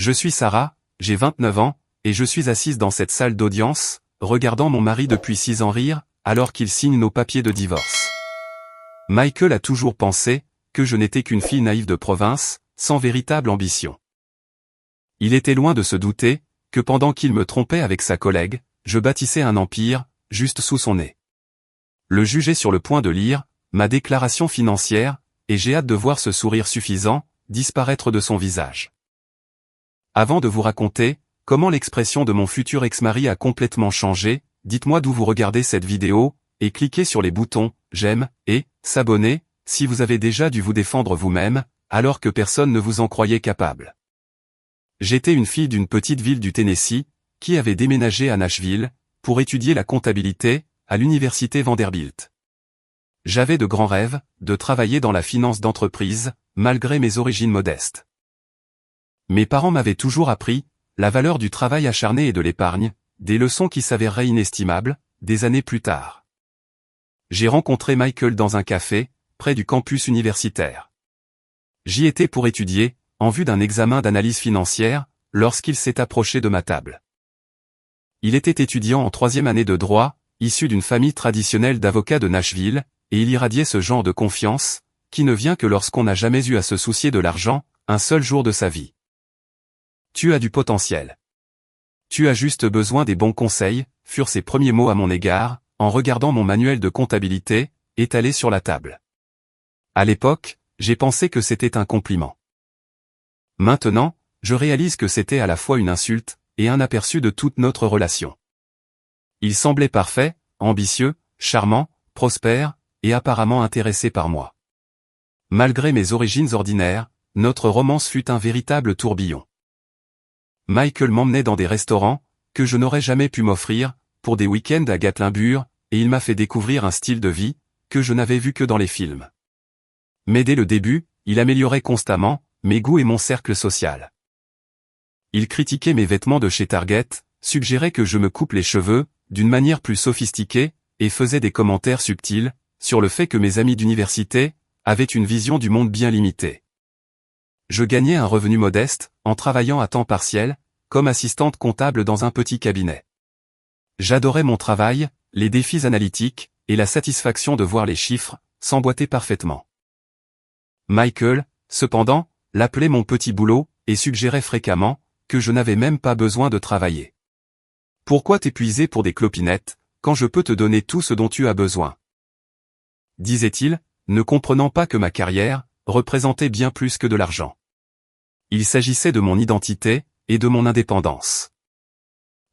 Je suis Sarah, j'ai 29 ans, et je suis assise dans cette salle d'audience, regardant mon mari depuis 6 ans rire, alors qu'il signe nos papiers de divorce. Michael a toujours pensé que je n'étais qu'une fille naïve de province, sans véritable ambition. Il était loin de se douter que pendant qu'il me trompait avec sa collègue, je bâtissais un empire, juste sous son nez. Le juge est sur le point de lire ma déclaration financière, et j'ai hâte de voir ce sourire suffisant disparaître de son visage. Avant de vous raconter comment l'expression de mon futur ex-mari a complètement changé, dites-moi d'où vous regardez cette vidéo, et cliquez sur les boutons « J'aime » et « S'abonner » si vous avez déjà dû vous défendre vous-même, alors que personne ne vous en croyait capable. J'étais une fille d'une petite ville du Tennessee, qui avait déménagé à Nashville, pour étudier la comptabilité, à l'université Vanderbilt. J'avais de grands rêves, de travailler dans la finance d'entreprise, malgré mes origines modestes. Mes parents m'avaient toujours appris la valeur du travail acharné et de l'épargne, des leçons qui s'avéreraient inestimables, des années plus tard. J'ai rencontré Michael dans un café, près du campus universitaire. J'y étais pour étudier, en vue d'un examen d'analyse financière, lorsqu'il s'est approché de ma table. Il était étudiant en 3e année de droit, issu d'une famille traditionnelle d'avocats de Nashville, et il irradiait ce genre de confiance, qui ne vient que lorsqu'on n'a jamais eu à se soucier de l'argent, un seul jour de sa vie. Tu as du potentiel. Tu as juste besoin des bons conseils, furent ses premiers mots à mon égard, en regardant mon manuel de comptabilité, étalé sur la table. À l'époque, j'ai pensé que c'était un compliment. Maintenant, je réalise que c'était à la fois une insulte, et un aperçu de toute notre relation. Il semblait parfait, ambitieux, charmant, prospère, et apparemment intéressé par moi. Malgré mes origines ordinaires, notre romance fut un véritable tourbillon. Michael m'emmenait dans des restaurants, que je n'aurais jamais pu m'offrir, pour des week-ends à Gatlinburg, et il m'a fait découvrir un style de vie, que je n'avais vu que dans les films. Mais dès le début, il améliorait constamment mes goûts et mon cercle social. Il critiquait mes vêtements de chez Target, suggérait que je me coupe les cheveux, d'une manière plus sophistiquée, et faisait des commentaires subtils, sur le fait que mes amis d'université avaient une vision du monde bien limitée. Je gagnais un revenu modeste, en travaillant à temps partiel, comme assistante comptable dans un petit cabinet. J'adorais mon travail, les défis analytiques, et la satisfaction de voir les chiffres s'emboîter parfaitement. Michael, cependant, l'appelait mon petit boulot, et suggérait fréquemment que je n'avais même pas besoin de travailler. Pourquoi t'épuiser pour des clopinettes, quand je peux te donner tout ce dont tu as besoin? Disait-il, ne comprenant pas que ma carrière représentait bien plus que de l'argent. Il s'agissait de mon identité et de mon indépendance.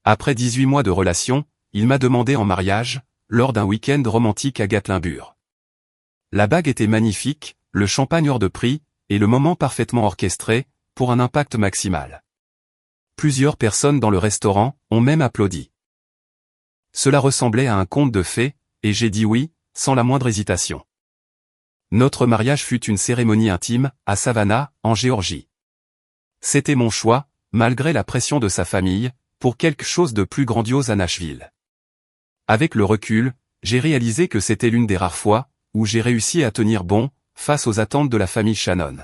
Après 18 mois de relation, il m'a demandé en mariage, lors d'un week-end romantique à Gatlinburg. La bague était magnifique, le champagne hors de prix, et le moment parfaitement orchestré, pour un impact maximal. Plusieurs personnes dans le restaurant ont même applaudi. Cela ressemblait à un conte de fées, et j'ai dit oui, sans la moindre hésitation. Notre mariage fut une cérémonie intime, à Savannah, en Géorgie. C'était mon choix, malgré la pression de sa famille, pour quelque chose de plus grandiose à Nashville. Avec le recul, j'ai réalisé que c'était l'une des rares fois où j'ai réussi à tenir bon face aux attentes de la famille Shannon.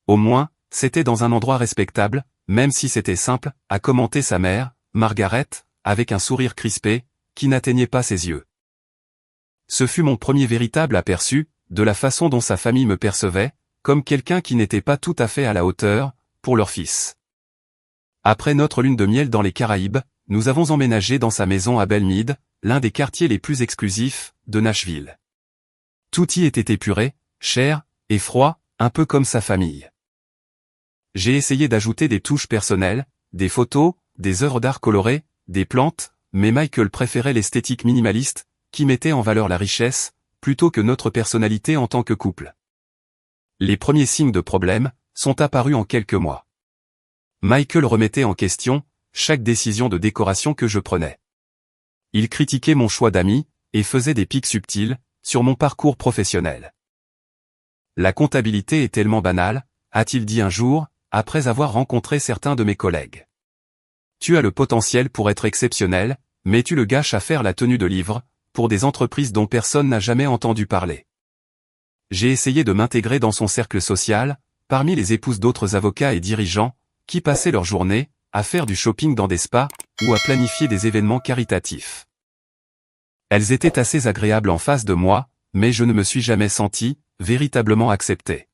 Au moins, c'était dans un endroit respectable, même si c'était simple, a commenté sa mère, Margaret, avec un sourire crispé, qui n'atteignait pas ses yeux. Ce fut mon premier véritable aperçu de la façon dont sa famille me percevait, comme quelqu'un qui n'était pas tout à fait à la hauteur, pour leur fils. Après notre lune de miel dans les Caraïbes, nous avons emménagé dans sa maison à Belmead, l'un des quartiers les plus exclusifs de Nashville. Tout y était épuré, cher, et froid, un peu comme sa famille. J'ai essayé d'ajouter des touches personnelles, des photos, des œuvres d'art colorées, des plantes, mais Michael préférait l'esthétique minimaliste, qui mettait en valeur la richesse, plutôt que notre personnalité en tant que couple. Les premiers signes de problème sont apparus en quelques mois. Michael remettait en question chaque décision de décoration que je prenais. Il critiquait mon choix d'amis, et faisait des pics subtils sur mon parcours professionnel. La comptabilité est tellement banale, a-t-il dit un jour, après avoir rencontré certains de mes collègues. Tu as le potentiel pour être exceptionnel, mais tu le gâches à faire la tenue de livres, pour des entreprises dont personne n'a jamais entendu parler. J'ai essayé de m'intégrer dans son cercle social, parmi les épouses d'autres avocats et dirigeants, qui passaient leur journée à faire du shopping dans des spas ou à planifier des événements caritatifs. Elles étaient assez agréables en face de moi, mais je ne me suis jamais senti véritablement accepté.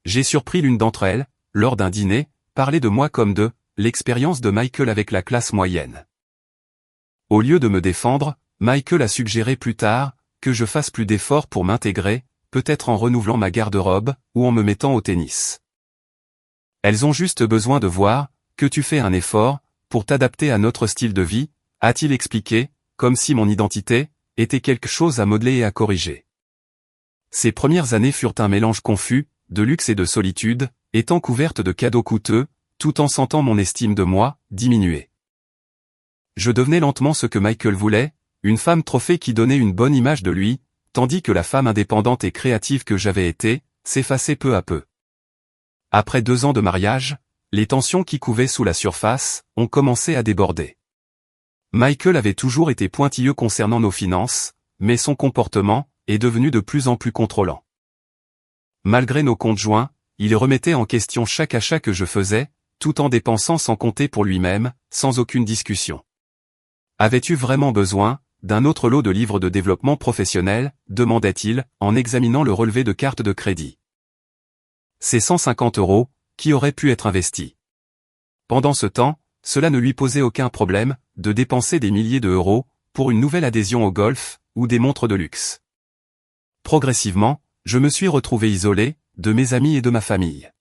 J'ai surpris l'une d'entre elles, lors d'un dîner, parler de moi comme de l'expérience de Michael avec la classe moyenne. Au lieu de me défendre, Michael a suggéré plus tard que je fasse plus d'efforts pour m'intégrer, peut-être en renouvelant ma garde-robe ou en me mettant au tennis. Elles ont juste besoin de voir que tu fais un effort pour t'adapter à notre style de vie, a-t-il expliqué, comme si mon identité était quelque chose à modeler et à corriger. Ces premières années furent un mélange confus, de luxe et de solitude, étant couverte de cadeaux coûteux, tout en sentant mon estime de moi diminuer. Je devenais lentement ce que Michael voulait, une femme trophée qui donnait une bonne image de lui, tandis que la femme indépendante et créative que j'avais été, s'effaçait peu à peu. Après 2 ans de mariage, les tensions qui couvaient sous la surface ont commencé à déborder. Michael avait toujours été pointilleux concernant nos finances, mais son comportement est devenu de plus en plus contrôlant. Malgré nos comptes joints, il remettait en question chaque achat que je faisais, tout en dépensant sans compter pour lui-même, sans aucune discussion. Avais-tu vraiment besoin d'un autre lot de livres de développement professionnel, demandait-il, en examinant le relevé de carte de crédit. Ces 150 € qui auraient pu être investis. Pendant ce temps, cela ne lui posait aucun problème de dépenser des milliers d'euros pour une nouvelle adhésion au golf ou des montres de luxe. Progressivement, je me suis retrouvé isolé de mes amis et de ma famille.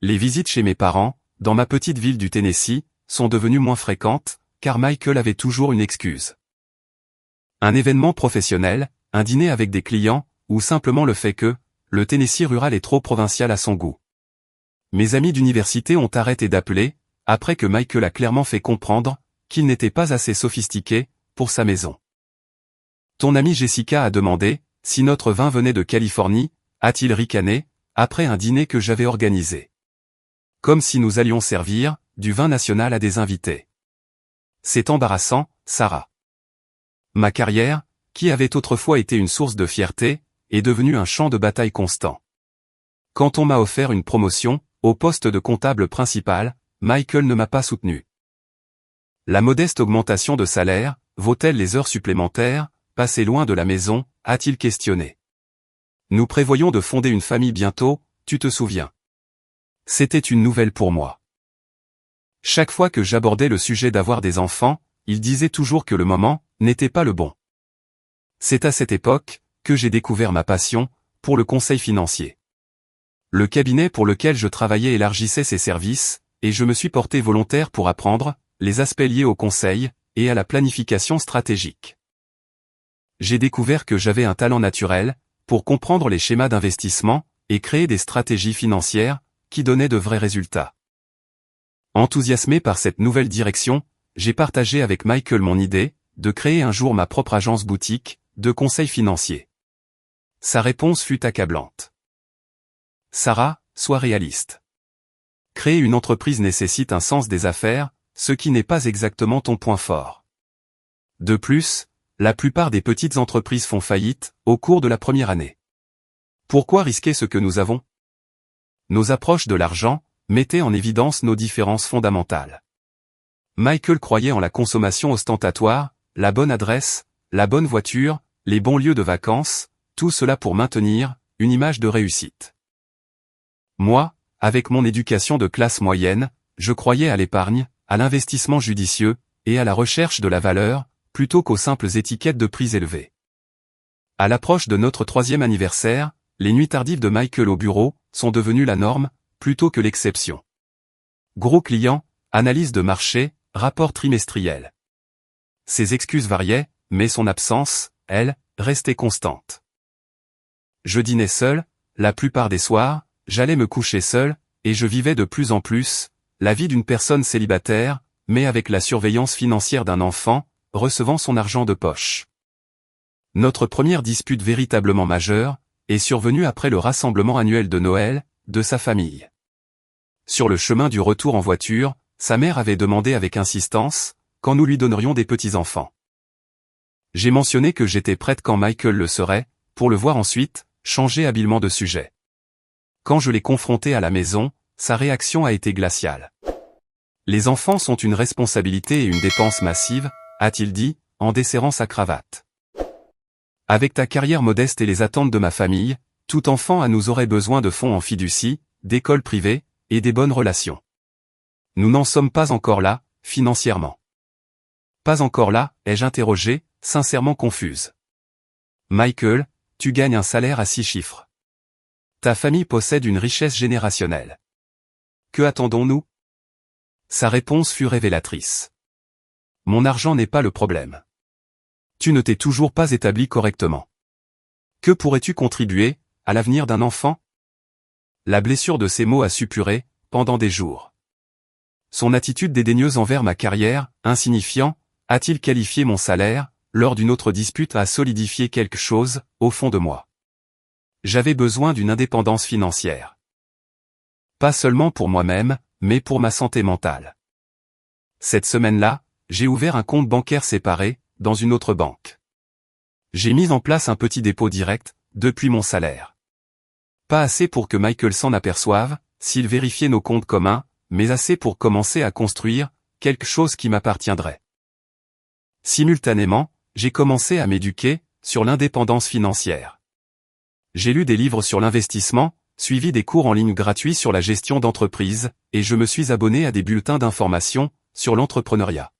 Les visites chez mes parents, dans ma petite ville du Tennessee, sont devenues moins fréquentes, car Michael avait toujours une excuse. Un événement professionnel, un dîner avec des clients, ou simplement le fait que le Tennessee rural est trop provincial à son goût. Mes amis d'université ont arrêté d'appeler, après que Michael a clairement fait comprendre qu'il n'était pas assez sophistiqué pour sa maison. Ton amie Jessica a demandé si notre vin venait de Californie, a-t-il ricané, après un dîner que j'avais organisé. Comme si nous allions servir du vin national à des invités. C'est embarrassant, Sarah. Ma carrière, qui avait autrefois été une source de fierté, est devenue un champ de bataille constant. Quand on m'a offert une promotion, au poste de comptable principal, Michael ne m'a pas soutenu. La modeste augmentation de salaire, vaut-elle les heures supplémentaires, passées loin de la maison, a-t-il questionné. Nous prévoyons de fonder une famille bientôt, tu te souviens. C'était une nouvelle pour moi. Chaque fois que j'abordais le sujet d'avoir des enfants, il disait toujours que le moment n'était pas le bon. C'est à cette époque que j'ai découvert ma passion pour le conseil financier. Le cabinet pour lequel je travaillais élargissait ses services, et je me suis porté volontaire pour apprendre les aspects liés au conseil et à la planification stratégique. J'ai découvert que j'avais un talent naturel pour comprendre les schémas d'investissement et créer des stratégies financières qui donnaient de vrais résultats. Enthousiasmé par cette nouvelle direction, j'ai partagé avec Michael mon idée de créer un jour ma propre agence boutique de conseil financier. Sa réponse fut accablante. Sarah, sois réaliste. Créer une entreprise nécessite un sens des affaires, ce qui n'est pas exactement ton point fort. De plus, la plupart des petites entreprises font faillite au cours de la première année. Pourquoi risquer ce que nous avons? Nos approches de l'argent mettaient en évidence nos différences fondamentales. Michael croyait en la consommation ostentatoire, la bonne adresse, la bonne voiture, les bons lieux de vacances, tout cela pour maintenir une image de réussite. Moi, avec mon éducation de classe moyenne, je croyais à l'épargne, à l'investissement judicieux, et à la recherche de la valeur, plutôt qu'aux simples étiquettes de prix élevés. À l'approche de notre 3e anniversaire, les nuits tardives de Michael au bureau sont devenues la norme, plutôt que l'exception. Gros clients, analyse de marché, rapport trimestriel. Ses excuses variaient, mais son absence, elle, restait constante. Je dînais seul, la plupart des soirs, j'allais me coucher seul, et je vivais de plus en plus la vie d'une personne célibataire, mais avec la surveillance financière d'un enfant, recevant son argent de poche. Notre première dispute véritablement majeure est survenue après le rassemblement annuel de Noël de sa famille. Sur le chemin du retour en voiture, sa mère avait demandé avec insistance quand nous lui donnerions des petits-enfants. J'ai mentionné que j'étais prête quand Michael le serait, pour le voir ensuite changer habilement de sujet. Quand je l'ai confronté à la maison, sa réaction a été glaciale. Les enfants sont une responsabilité et une dépense massive, a-t-il dit, en desserrant sa cravate. Avec ta carrière modeste et les attentes de ma famille, tout enfant à nous aurait besoin de fonds en fiducie, d'écoles privées, et des bonnes relations. Nous n'en sommes pas encore là, financièrement. Pas encore là, ai-je interrogé, sincèrement confuse. Michael, tu gagnes un salaire à 6 chiffres. Ta famille possède une richesse générationnelle. Que attendons-nous? Sa réponse fut révélatrice. Mon argent n'est pas le problème. Tu ne t'es toujours pas établi correctement. Que pourrais-tu contribuer à l'avenir d'un enfant? La blessure de ces mots a suppuré, pendant des jours. Son attitude dédaigneuse envers ma carrière, insignifiant, a-t-il qualifié mon salaire, lors d'une autre dispute a solidifié quelque chose, au fond de moi. J'avais besoin d'une indépendance financière. Pas seulement pour moi-même, mais pour ma santé mentale. Cette semaine-là, j'ai ouvert un compte bancaire séparé, dans une autre banque. J'ai mis en place un petit dépôt direct, depuis mon salaire. Pas assez pour que Michael s'en aperçoive, s'il vérifiait nos comptes communs, mais assez pour commencer à construire quelque chose qui m'appartiendrait. Simultanément, j'ai commencé à m'éduquer sur l'indépendance financière. J'ai lu des livres sur l'investissement, suivi des cours en ligne gratuits sur la gestion d'entreprise, et je me suis abonné à des bulletins d'information sur l'entrepreneuriat.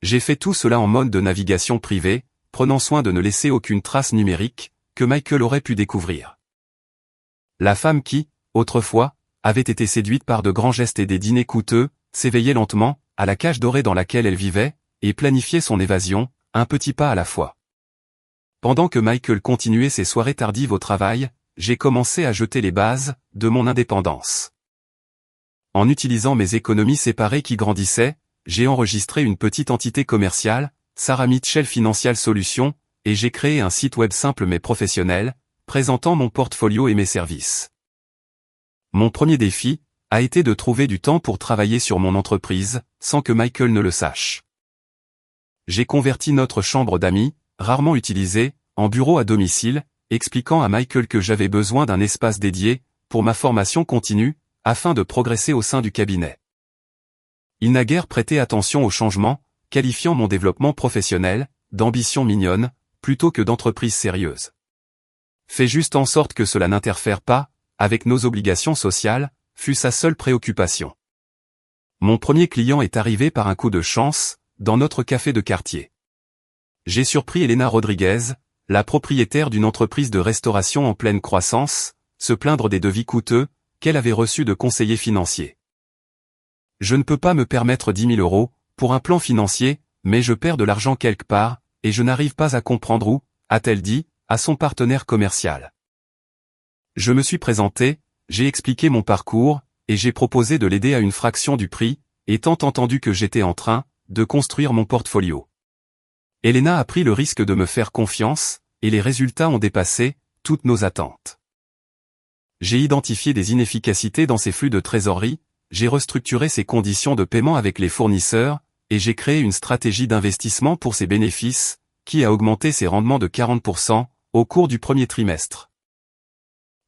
J'ai fait tout cela en mode de navigation privée, prenant soin de ne laisser aucune trace numérique que Michael aurait pu découvrir. La femme qui, autrefois, avait été séduite par de grands gestes et des dîners coûteux, s'éveillait lentement, à la cage dorée dans laquelle elle vivait, et planifiait son évasion, un petit pas à la fois. Pendant que Michael continuait ses soirées tardives au travail, j'ai commencé à jeter les bases de mon indépendance. En utilisant mes économies séparées qui grandissaient, j'ai enregistré une petite entité commerciale, Sarah Mitchell Financial Solutions, et j'ai créé un site web simple mais professionnel, présentant mon portfolio et mes services. Mon premier défi a été de trouver du temps pour travailler sur mon entreprise, sans que Michael ne le sache. J'ai converti notre chambre d'amis, rarement utilisée, en bureau à domicile, expliquant à Michael que j'avais besoin d'un espace dédié, pour ma formation continue, afin de progresser au sein du cabinet. Il n'a guère prêté attention au changement, qualifiant mon développement professionnel d'ambition mignonne, plutôt que d'entreprise sérieuse. Fais juste en sorte que cela n'interfère pas avec nos obligations sociales, fut sa seule préoccupation. Mon premier client est arrivé par un coup de chance, dans notre café de quartier. J'ai surpris Elena Rodriguez, la propriétaire d'une entreprise de restauration en pleine croissance, se plaindre des devis coûteux qu'elle avait reçus de conseillers financiers. Je ne peux pas me permettre 10 000 € pour un plan financier, mais je perds de l'argent quelque part, et je n'arrive pas à comprendre où, a-t-elle dit, à son partenaire commercial. Je me suis présenté, j'ai expliqué mon parcours, et j'ai proposé de l'aider à une fraction du prix, étant entendu que j'étais en train de construire mon portfolio. Elena a pris le risque de me faire confiance, et les résultats ont dépassé toutes nos attentes. J'ai identifié des inefficacités dans ses flux de trésorerie, j'ai restructuré ses conditions de paiement avec les fournisseurs, et j'ai créé une stratégie d'investissement pour ses bénéfices, qui a augmenté ses rendements de 40% au cours du premier trimestre.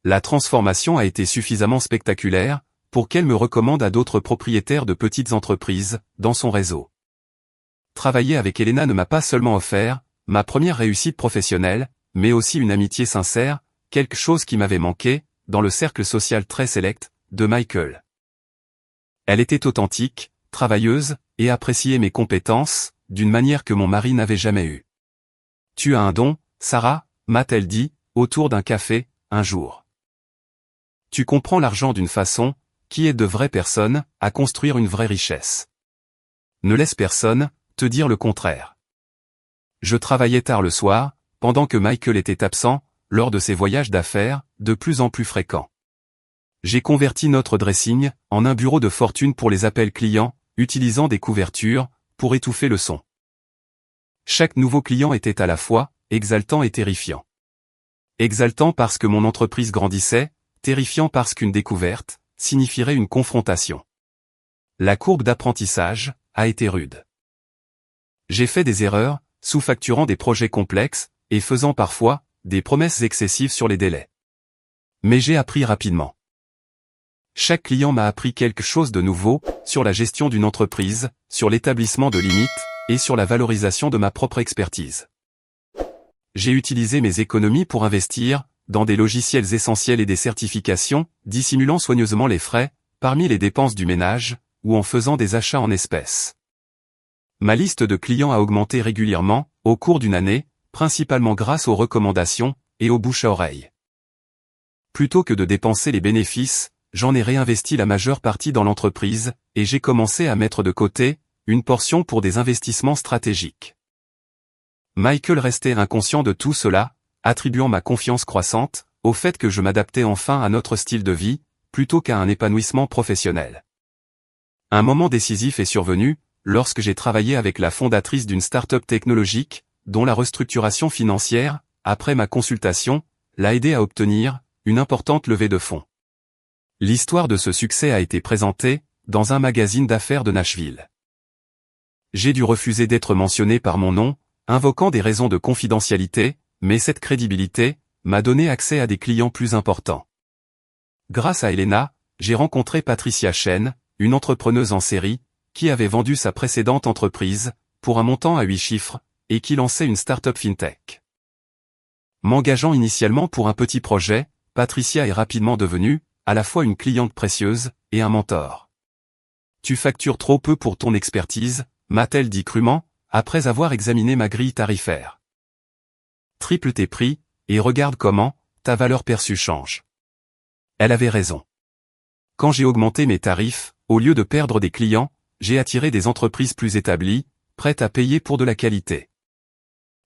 La transformation a été suffisamment spectaculaire pour qu'elle me recommande à d'autres propriétaires de petites entreprises dans son réseau. Travailler avec Elena ne m'a pas seulement offert ma première réussite professionnelle, mais aussi une amitié sincère, quelque chose qui m'avait manqué dans le cercle social très sélect de Michael. Elle était authentique, travailleuse, et appréciait mes compétences d'une manière que mon mari n'avait jamais eue. « Tu as un don, Sarah » m'a-t-elle dit, autour d'un café, un jour. « Tu comprends l'argent d'une façon qui aide de vraies personnes à construire une vraie richesse. Ne laisse personne te dire le contraire. » Je travaillais tard le soir, pendant que Michael était absent, lors de ses voyages d'affaires, de plus en plus fréquents. J'ai converti notre dressing en un bureau de fortune pour les appels clients, utilisant des couvertures pour étouffer le son. Chaque nouveau client était à la fois exaltant et terrifiant. Exaltant parce que mon entreprise grandissait, terrifiant parce qu'une découverte signifierait une confrontation. La courbe d'apprentissage a été rude. J'ai fait des erreurs, sous-facturant des projets complexes, et faisant parfois des promesses excessives sur les délais. Mais j'ai appris rapidement. Chaque client m'a appris quelque chose de nouveau, sur la gestion d'une entreprise, sur l'établissement de limites, et sur la valorisation de ma propre expertise. J'ai utilisé mes économies pour investir, dans des logiciels essentiels et des certifications, dissimulant soigneusement les frais, parmi les dépenses du ménage, ou en faisant des achats en espèces. Ma liste de clients a augmenté régulièrement, au cours d'une année, principalement grâce aux recommandations, et aux bouche à oreille. Plutôt que de dépenser les bénéfices, j'en ai réinvesti la majeure partie dans l'entreprise, et j'ai commencé à mettre de côté, une portion pour des investissements stratégiques. Michael restait inconscient de tout cela, attribuant ma confiance croissante, au fait que je m'adaptais enfin à notre style de vie, plutôt qu'à un épanouissement professionnel. Un moment décisif est survenu, lorsque j'ai travaillé avec la fondatrice d'une start-up technologique, dont la restructuration financière, après ma consultation, l'a aidé à obtenir une importante levée de fonds. L'histoire de ce succès a été présentée dans un magazine d'affaires de Nashville. J'ai dû refuser d'être mentionné par mon nom, invoquant des raisons de confidentialité, mais cette crédibilité m'a donné accès à des clients plus importants. Grâce à Elena, j'ai rencontré Patricia Chen, une entrepreneuse en série, qui avait vendu sa précédente entreprise, pour un montant à 8 chiffres, et qui lançait une start-up fintech. M'engageant initialement pour un petit projet, Patricia est rapidement devenue, à la fois une cliente précieuse, et un mentor. Tu factures trop peu pour ton expertise, m'a-t-elle dit crûment, après avoir examiné ma grille tarifaire. Triple tes prix, et regarde comment, ta valeur perçue change. Elle avait raison. Quand j'ai augmenté mes tarifs, au lieu de perdre des clients, j'ai attiré des entreprises plus établies, prêtes à payer pour de la qualité.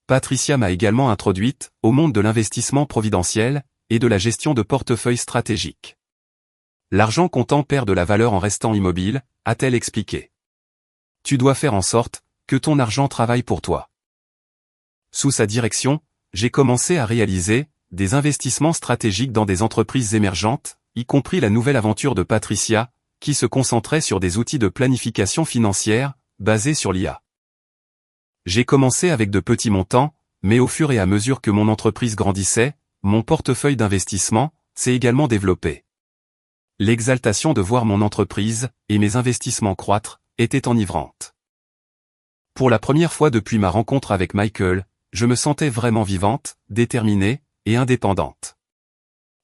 Patricia m'a également introduite au monde de l'investissement providentiel et de la gestion de portefeuilles stratégiques. L'argent comptant perd de la valeur en restant immobile, a-t-elle expliqué. Tu dois faire en sorte que ton argent travaille pour toi. Sous sa direction, j'ai commencé à réaliser des investissements stratégiques dans des entreprises émergentes, y compris la nouvelle aventure de Patricia, qui se concentrait sur des outils de planification financière, basés sur l'IA. J'ai commencé avec de petits montants, mais au fur et à mesure que mon entreprise grandissait, mon portefeuille d'investissement s'est également développé. L'exaltation de voir mon entreprise et mes investissements croître était enivrante. Pour la première fois depuis ma rencontre avec Michael, je me sentais vraiment vivante, déterminée et indépendante.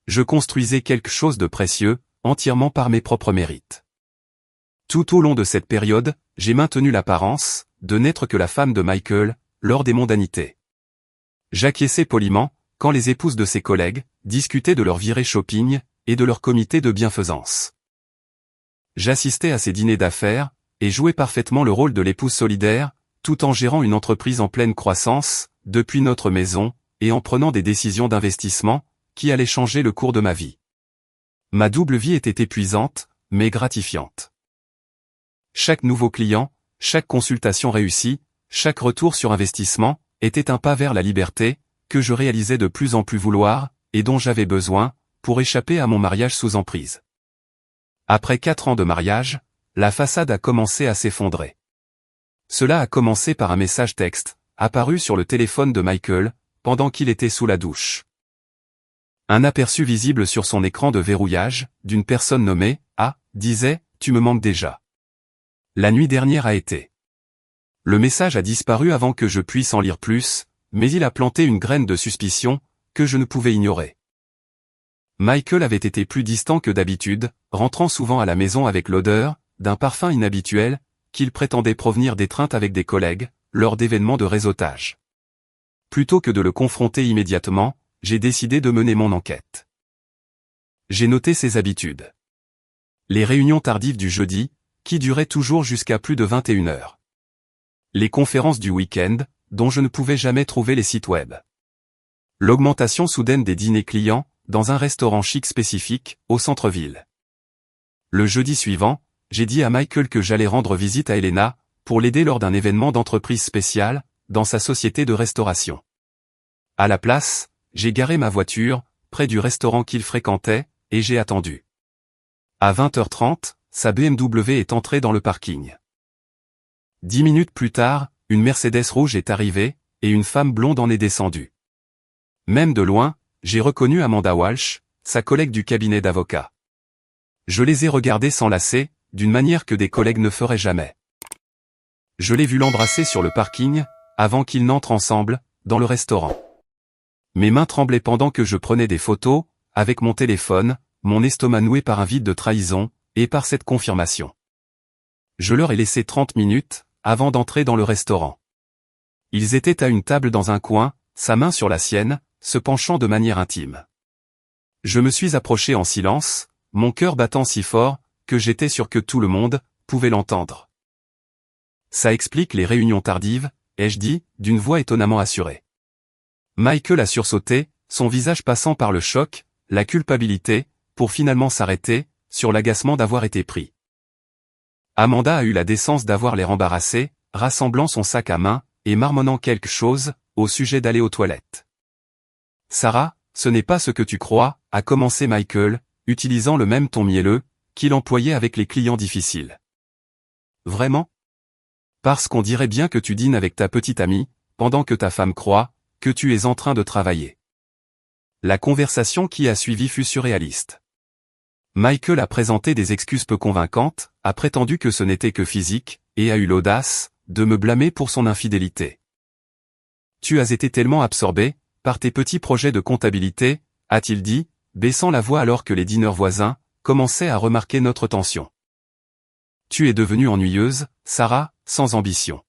Je construisais quelque chose de précieux, entièrement par mes propres mérites. Tout au long de cette période, j'ai maintenu l'apparence de n'être que la femme de Michael, lors des mondanités. J'acquiesçais poliment, quand les épouses de ses collègues discutaient de leur virée shopping et de leur comité de bienfaisance. J'assistais à ces dîners d'affaires, et jouais parfaitement le rôle de l'épouse solidaire, tout en gérant une entreprise en pleine croissance, depuis notre maison, et en prenant des décisions d'investissement, qui allaient changer le cours de ma vie. Ma double vie était épuisante, mais gratifiante. Chaque nouveau client, chaque consultation réussie, chaque retour sur investissement, était un pas vers la liberté, que je réalisais de plus en plus vouloir, et dont j'avais besoin, pour échapper à mon mariage sous emprise. Après 4 ans de mariage, la façade a commencé à s'effondrer. Cela a commencé par un message texte, apparu sur le téléphone de Michael, pendant qu'il était sous la douche. Un aperçu visible sur son écran de verrouillage, d'une personne nommée, A, disait, « Tu me manques déjà. » La nuit dernière a été. Le message a disparu avant que je puisse en lire plus, mais il a planté une graine de suspicion, que je ne pouvais ignorer. Michael avait été plus distant que d'habitude, rentrant souvent à la maison avec l'odeur d'un parfum inhabituel, qu'il prétendait provenir d'étreintes avec des collègues, lors d'événements de réseautage. Plutôt que de le confronter immédiatement, j'ai décidé de mener mon enquête. J'ai noté ses habitudes. Les réunions tardives du jeudi, qui duraient toujours jusqu'à plus de 21 heures. Les conférences du week-end, dont je ne pouvais jamais trouver les sites web. L'augmentation soudaine des dîners clients, dans un restaurant chic spécifique, au centre-ville. Le jeudi suivant, j'ai dit à Michael que j'allais rendre visite à Elena, pour l'aider lors d'un événement d'entreprise spécial, dans sa société de restauration. À la place, j'ai garé ma voiture, près du restaurant qu'il fréquentait, et j'ai attendu. À 20h30, sa BMW est entrée dans le parking. 10 minutes plus tard, une Mercedes rouge est arrivée, et une femme blonde en est descendue. Même de loin, j'ai reconnu Amanda Walsh, sa collègue du cabinet d'avocats. Je les ai regardés s'enlacer, d'une manière que des collègues ne feraient jamais. Je l'ai vu l'embrasser sur le parking, avant qu'ils n'entrent ensemble, dans le restaurant. Mes mains tremblaient pendant que je prenais des photos, avec mon téléphone, mon estomac noué par un vide de trahison, et par cette confirmation. Je leur ai laissé 30 minutes, avant d'entrer dans le restaurant. Ils étaient à une table dans un coin, sa main sur la sienne, se penchant de manière intime. Je me suis approché en silence, mon cœur battant si fort, que j'étais sûr que tout le monde pouvait l'entendre. Ça explique les réunions tardives, ai-je dit, d'une voix étonnamment assurée. Michael a sursauté, son visage passant par le choc, la culpabilité, pour finalement s'arrêter, sur l'agacement d'avoir été pris. Amanda a eu la décence d'avoir l'air embarrassée, rassemblant son sac à main, et marmonnant quelque chose, au sujet d'aller aux toilettes. Sarah, ce n'est pas ce que tu crois, a commencé Michael, utilisant le même ton mielleux, qu'il employait avec les clients difficiles. Vraiment? Parce qu'on dirait bien que tu dînes avec ta petite amie, pendant que ta femme croit que tu es en train de travailler. La conversation qui a suivi fut surréaliste. Michael a présenté des excuses peu convaincantes, a prétendu que ce n'était que physique, et a eu l'audace de me blâmer pour son infidélité. Tu as été tellement absorbé par tes petits projets de comptabilité, a-t-il dit, baissant la voix alors que les dîneurs voisins commençaient à remarquer notre tension. Tu es devenue ennuyeuse, Sarah, sans ambition.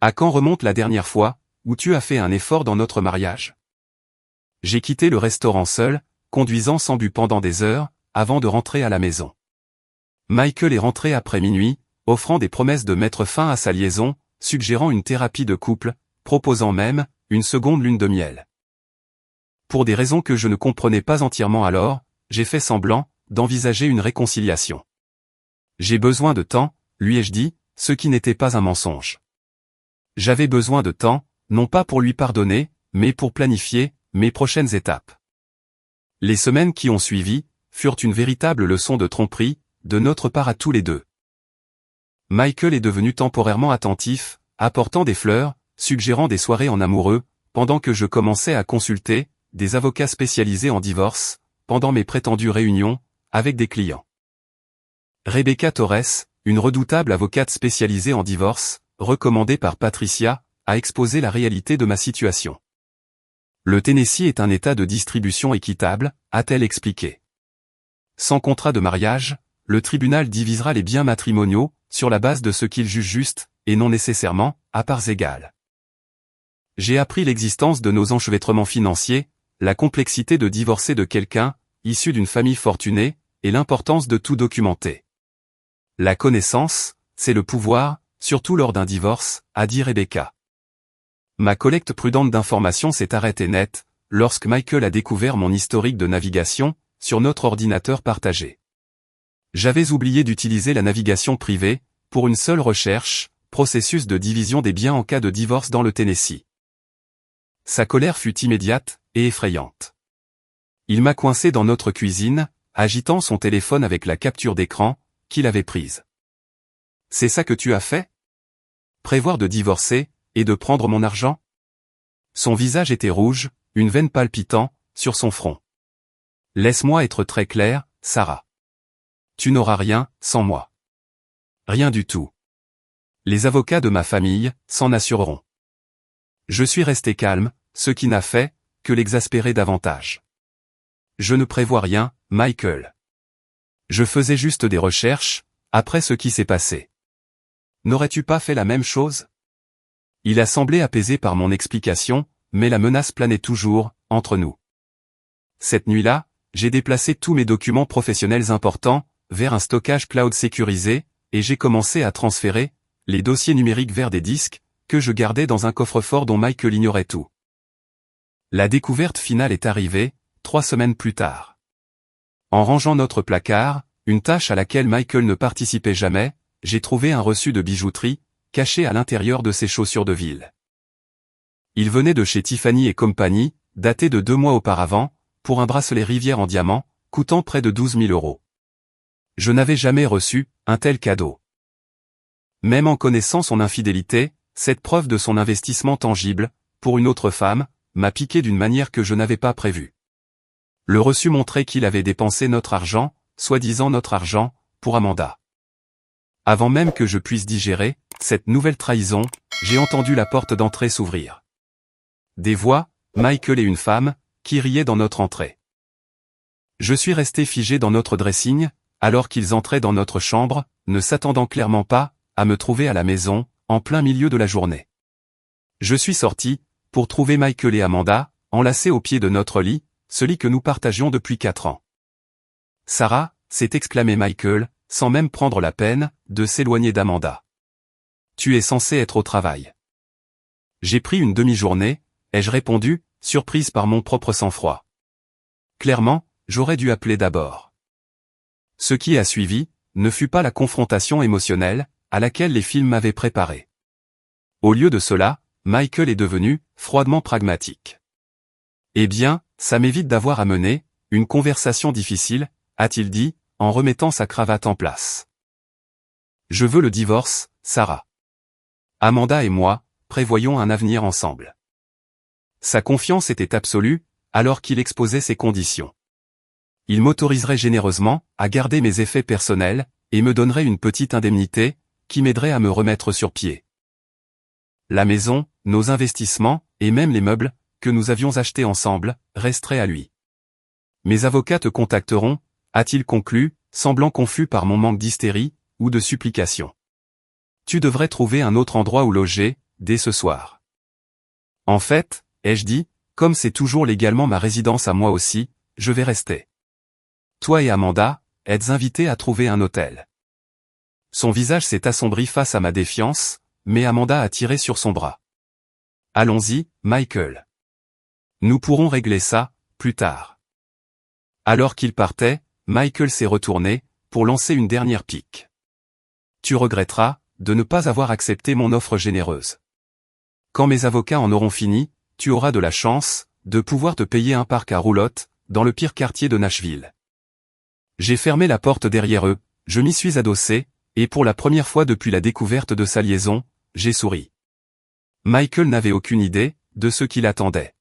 À quand remonte la dernière fois où tu as fait un effort dans notre mariage? J'ai quitté le restaurant seul, conduisant sans but pendant des heures, avant de rentrer à la maison. Michael est rentré après minuit, offrant des promesses de mettre fin à sa liaison, suggérant une thérapie de couple, proposant même une seconde lune de miel. Pour des raisons que je ne comprenais pas entièrement alors, j'ai fait semblant d'envisager une réconciliation. J'ai besoin de temps, lui ai-je dit, ce qui n'était pas un mensonge. J'avais besoin de temps, non pas pour lui pardonner, mais pour planifier mes prochaines étapes. Les semaines qui ont suivi furent une véritable leçon de tromperie, de notre part à tous les deux. Michael est devenu temporairement attentif, apportant des fleurs, suggérant des soirées en amoureux, pendant que je commençais à consulter des avocats spécialisés en divorce, pendant mes prétendues réunions avec des clients. Rebecca Torres, une redoutable avocate spécialisée en divorce, recommandée par Patricia, a exposé la réalité de ma situation. Le Tennessee est un état de distribution équitable, a-t-elle expliqué. Sans contrat de mariage, le tribunal divisera les biens matrimoniaux sur la base de ce qu'il juge juste, et non nécessairement à parts égales. J'ai appris l'existence de nos enchevêtrements financiers, la complexité de divorcer de quelqu'un issu d'une famille fortunée, et l'importance de tout documenter. La connaissance, c'est le pouvoir, surtout lors d'un divorce, a dit Rebecca. Ma collecte prudente d'informations s'est arrêtée net, lorsque Michael a découvert mon historique de navigation, sur notre ordinateur partagé. J'avais oublié d'utiliser la navigation privée, pour une seule recherche, processus de division des biens en cas de divorce dans le Tennessee. Sa colère fut immédiate, et effrayante. Il m'a coincé dans notre cuisine, agitant son téléphone avec la capture d'écran, qu'il avait prise. C'est ça que tu as fait? Prévoir de divorcer, et de prendre mon argent? Son visage était rouge, une veine palpitant, sur son front. Laisse-moi être très clair, Sarah. Tu n'auras rien, sans moi. Rien du tout. Les avocats de ma famille s'en assureront. Je suis resté calme, ce qui n'a fait que l'exaspérer davantage. Je ne prévois rien, Michael. Je faisais juste des recherches, après ce qui s'est passé. N'aurais-tu pas fait la même chose? Il a semblé apaisé par mon explication, mais la menace planait toujours, entre nous. Cette nuit-là, j'ai déplacé tous mes documents professionnels importants, vers un stockage cloud sécurisé, et j'ai commencé à transférer les dossiers numériques vers des disques, que je gardais dans un coffre-fort dont Michael ignorait tout. La découverte finale est arrivée, 3 semaines plus tard. En rangeant notre placard, une tâche à laquelle Michael ne participait jamais, j'ai trouvé un reçu de bijouterie, caché à l'intérieur de ses chaussures de ville. Il venait de chez Tiffany & Company, daté de 2 mois auparavant, pour un bracelet Rivière en diamant, coûtant près de 12 000 €. Je n'avais jamais reçu un tel cadeau. Même en connaissant son infidélité, cette preuve de son investissement tangible, pour une autre femme, m'a piqué d'une manière que je n'avais pas prévue. Le reçu montrait qu'il avait dépensé notre argent, soi-disant notre argent, pour Amanda. Avant même que je puisse digérer cette nouvelle trahison, j'ai entendu la porte d'entrée s'ouvrir. Des voix, Michael et une femme, qui riaient dans notre entrée. Je suis resté figé dans notre dressing, alors qu'ils entraient dans notre chambre, ne s'attendant clairement pas à me trouver à la maison, en plein milieu de la journée. Je suis sorti, pour trouver Michael et Amanda, enlacés au pied de notre lit, ce lit que nous partagions depuis 4 ans. « Sarah », s'est exclamé Michael, sans même prendre la peine de s'éloigner d'Amanda. « Tu es censé être au travail. » J'ai pris une demi-journée, ai-je répondu, surprise par mon propre sang-froid. Clairement, j'aurais dû appeler d'abord. Ce qui a suivi ne fut pas la confrontation émotionnelle à laquelle les films m'avaient préparé. Au lieu de cela, Michael est devenu froidement pragmatique. « Eh bien, ça m'évite d'avoir à mener une conversation difficile », a-t-il dit, en remettant sa cravate en place. « Je veux le divorce, Sarah. Amanda et moi prévoyons un avenir ensemble. » Sa confiance était absolue, alors qu'il exposait ses conditions. Il m'autoriserait généreusement à garder mes effets personnels, et me donnerait une petite indemnité, qui m'aiderait à me remettre sur pied. La maison, nos investissements, et même les meubles, que nous avions achetés ensemble, resteraient à lui. Mes avocats te contacteront, a-t-il conclu, semblant confus par mon manque d'hystérie, ou de supplication. Tu devrais trouver un autre endroit où loger, dès ce soir. En fait, ai-je dit, comme c'est toujours légalement ma résidence à moi aussi, je vais rester. Toi et Amanda, êtes invités à trouver un hôtel. Son visage s'est assombri face à ma défiance, mais Amanda a tiré sur son bras. Allons-y, Michael. Nous pourrons régler ça, plus tard. Alors qu'il partait, Michael s'est retourné, pour lancer une dernière pique. Tu regretteras de ne pas avoir accepté mon offre généreuse. Quand mes avocats en auront fini, tu auras de la chance de pouvoir te payer un parc à roulotte, dans le pire quartier de Nashville. J'ai fermé la porte derrière eux, je m'y suis adossé, et pour la première fois depuis la découverte de sa liaison, j'ai souri. Michael n'avait aucune idée de ce qui l'attendait.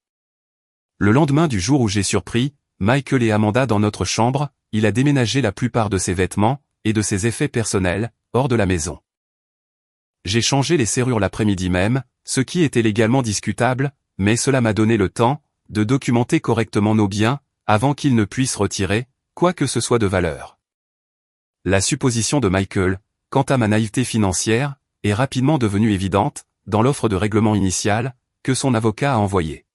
Le lendemain du jour où j'ai surpris Michael et Amanda dans notre chambre, il a déménagé la plupart de ses vêtements et de ses effets personnels hors de la maison. J'ai changé les serrures l'après-midi même, ce qui était légalement discutable, mais cela m'a donné le temps de documenter correctement nos biens avant qu'ils ne puissent retirer quoi que ce soit de valeur. La supposition de Michael, quant à ma naïveté financière, est rapidement devenue évidente dans l'offre de règlement initiale que son avocat a envoyée.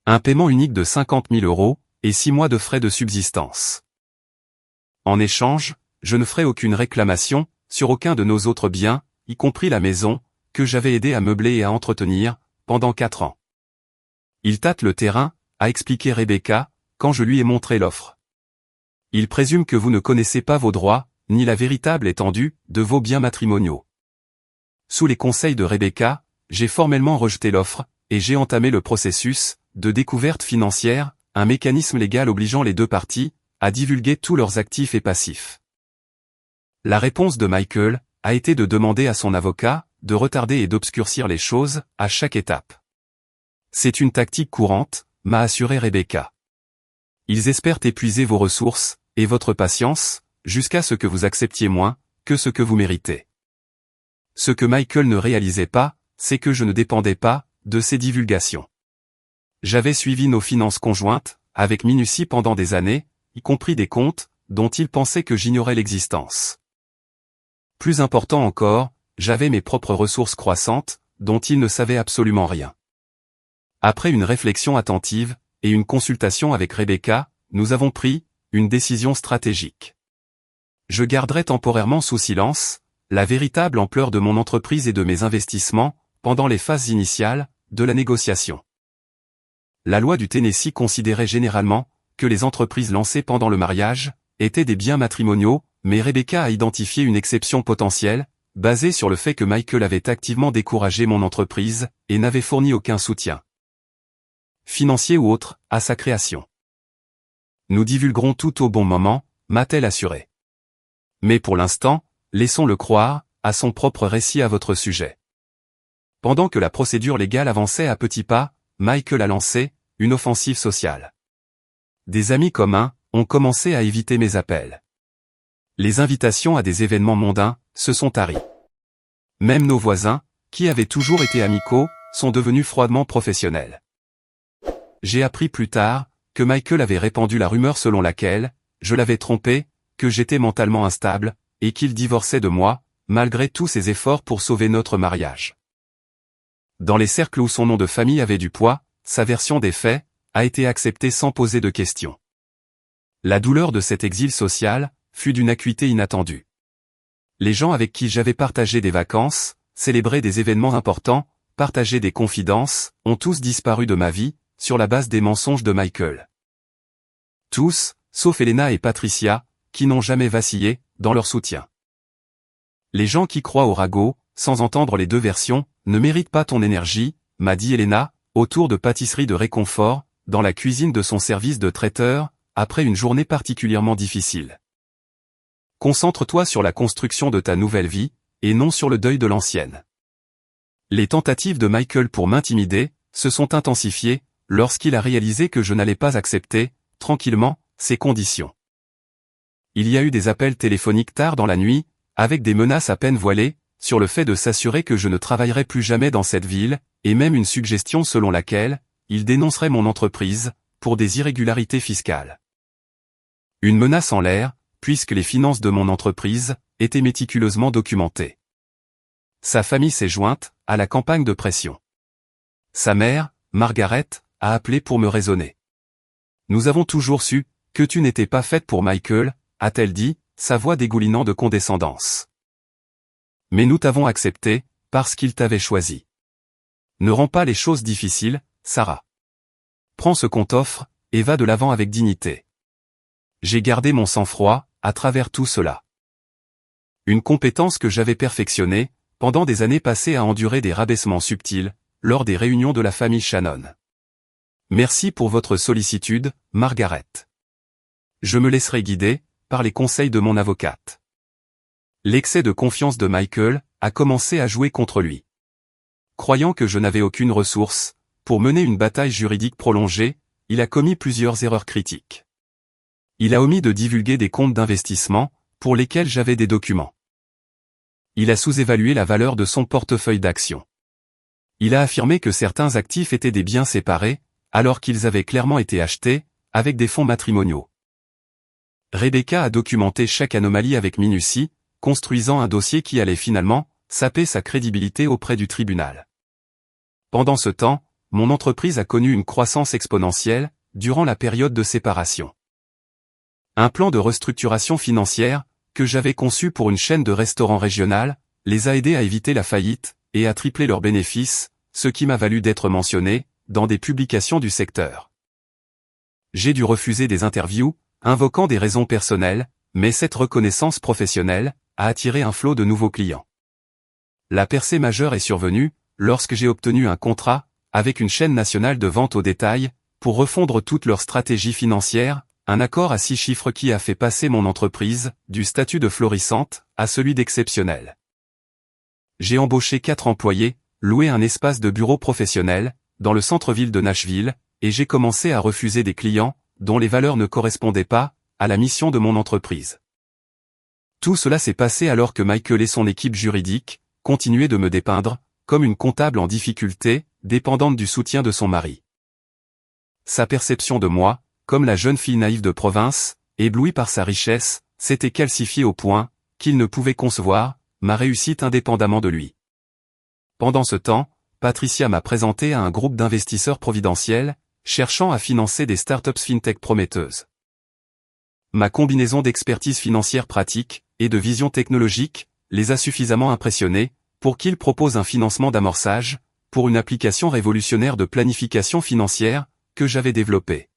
Un paiement unique de 50 000 € et 6 mois de frais de subsistance. En échange, je ne ferai aucune réclamation sur aucun de nos autres biens, y compris la maison, que j'avais aidé à meubler et à entretenir pendant 4 ans. Il tâte le terrain, a expliqué Rebecca, quand je lui ai montré l'offre. Il présume que vous ne connaissez pas vos droits, ni la véritable étendue de vos biens matrimoniaux. Sous les conseils de Rebecca, j'ai formellement rejeté l'offre, et j'ai entamé le processus de découverte financière, un mécanisme légal obligeant les deux parties à divulguer tous leurs actifs et passifs. La réponse de Michael a été de demander à son avocat de retarder et d'obscurcir les choses à chaque étape. C'est une tactique courante, m'a assuré Rebecca. Ils espèrent épuiser vos ressources et votre patience jusqu'à ce que vous acceptiez moins que ce que vous méritez. Ce que Michael ne réalisait pas, c'est que je ne dépendais pas de ces divulgations. J'avais suivi nos finances conjointes avec minutie pendant des années, y compris des comptes dont il pensait que j'ignorais l'existence. Plus important encore, j'avais mes propres ressources croissantes, dont il ne savait absolument rien. Après une réflexion attentive et une consultation avec Rebecca, nous avons pris une décision stratégique. Je garderai temporairement sous silence la véritable ampleur de mon entreprise et de mes investissements pendant les phases initiales de la négociation. La loi du Tennessee considérait généralement que les entreprises lancées pendant le mariage étaient des biens matrimoniaux, mais Rebecca a identifié une exception potentielle, basée sur le fait que Michael avait activement découragé mon entreprise et n'avait fourni aucun soutien, financier ou autre, à sa création. Nous divulguerons tout au bon moment, m'a-t-elle assuré. Mais pour l'instant, laissons-le croire à son propre récit à votre sujet. Pendant que la procédure légale avançait à petits pas, Michael a lancé une offensive sociale. Des amis communs ont commencé à éviter mes appels. Les invitations à des événements mondains se sont taries. Même nos voisins, qui avaient toujours été amicaux, sont devenus froidement professionnels. J'ai appris plus tard que Michael avait répandu la rumeur selon laquelle je l'avais trompé, que j'étais mentalement instable, et qu'il divorçait de moi, malgré tous ses efforts pour sauver notre mariage. Dans les cercles où son nom de famille avait du poids, sa version des faits a été acceptée sans poser de questions. La douleur de cet exil social fut d'une acuité inattendue. Les gens avec qui j'avais partagé des vacances, célébré des événements importants, partagé des confidences, ont tous disparu de ma vie, sur la base des mensonges de Michael. Tous, sauf Elena et Patricia, qui n'ont jamais vacillé dans leur soutien. Les gens qui croient au ragot, sans entendre les deux versions, ne méritent pas ton énergie, m'a dit Elena, autour de pâtisseries de réconfort, dans la cuisine de son service de traiteur, après une journée particulièrement difficile. Concentre-toi sur la construction de ta nouvelle vie, et non sur le deuil de l'ancienne. Les tentatives de Michael pour m'intimider se sont intensifiées, lorsqu'il a réalisé que je n'allais pas accepter, tranquillement, ses conditions. Il y a eu des appels téléphoniques tard dans la nuit, avec des menaces à peine voilées, sur le fait de s'assurer que je ne travaillerais plus jamais dans cette ville, et même une suggestion selon laquelle il dénoncerait mon entreprise pour des irrégularités fiscales. Une menace en l'air, puisque les finances de mon entreprise étaient méticuleusement documentées. Sa famille s'est jointe à la campagne de pression. Sa mère, Margaret, a appelé pour me raisonner. Nous avons toujours su que tu n'étais pas faite pour Michael, a-t-elle dit, sa voix dégoulinant de condescendance. Mais nous t'avons accepté, parce qu'il t'avait choisi. Ne rends pas les choses difficiles, Sarah. Prends ce qu'on t'offre, et va de l'avant avec dignité. J'ai gardé mon sang-froid, à travers tout cela. Une compétence que j'avais perfectionnée, pendant des années passées à endurer des rabaissements subtils, lors des réunions de la famille Shannon. Merci pour votre sollicitude, Margaret. Je me laisserai guider par les conseils de mon avocate. L'excès de confiance de Michael a commencé à jouer contre lui. Croyant que je n'avais aucune ressource pour mener une bataille juridique prolongée, il a commis plusieurs erreurs critiques. Il a omis de divulguer des comptes d'investissement pour lesquels j'avais des documents. Il a sous-évalué la valeur de son portefeuille d'actions. Il a affirmé que certains actifs étaient des biens séparés, alors qu'ils avaient clairement été achetés avec des fonds matrimoniaux. Rebecca a documenté chaque anomalie avec minutie, construisant un dossier qui allait finalement saper sa crédibilité auprès du tribunal. Pendant ce temps, mon entreprise a connu une croissance exponentielle durant la période de séparation. Un plan de restructuration financière que j'avais conçu pour une chaîne de restaurants régionale les a aidés à éviter la faillite et à tripler leurs bénéfices, ce qui m'a valu d'être mentionné dans des publications du secteur. J'ai dû refuser des interviews, invoquant des raisons personnelles, mais cette reconnaissance professionnelle a attiré un flot de nouveaux clients. La percée majeure est survenue lorsque j'ai obtenu un contrat avec une chaîne nationale de vente au détail pour refondre toute leur stratégie financière, un accord à 6 chiffres qui a fait passer mon entreprise du statut de florissante à celui d'exceptionnel. J'ai embauché 4 employés, loué un espace de bureau professionnel dans le centre-ville de Nashville, et j'ai commencé à refuser des clients dont les valeurs ne correspondaient pas à la mission de mon entreprise. Tout cela s'est passé alors que Michael et son équipe juridique continuaient de me dépeindre comme une comptable en difficulté, dépendante du soutien de son mari. Sa perception de moi, comme la jeune fille naïve de province, éblouie par sa richesse, s'était calcifiée au point qu'il ne pouvait concevoir ma réussite indépendamment de lui. Pendant ce temps, Patricia m'a présenté à un groupe d'investisseurs providentiels, cherchant à financer des startups fintech prometteuses. Ma combinaison d'expertise financière pratique et de vision technologique les a suffisamment impressionnés pour qu'ils proposent un financement d'amorçage pour une application révolutionnaire de planification financière que j'avais développée.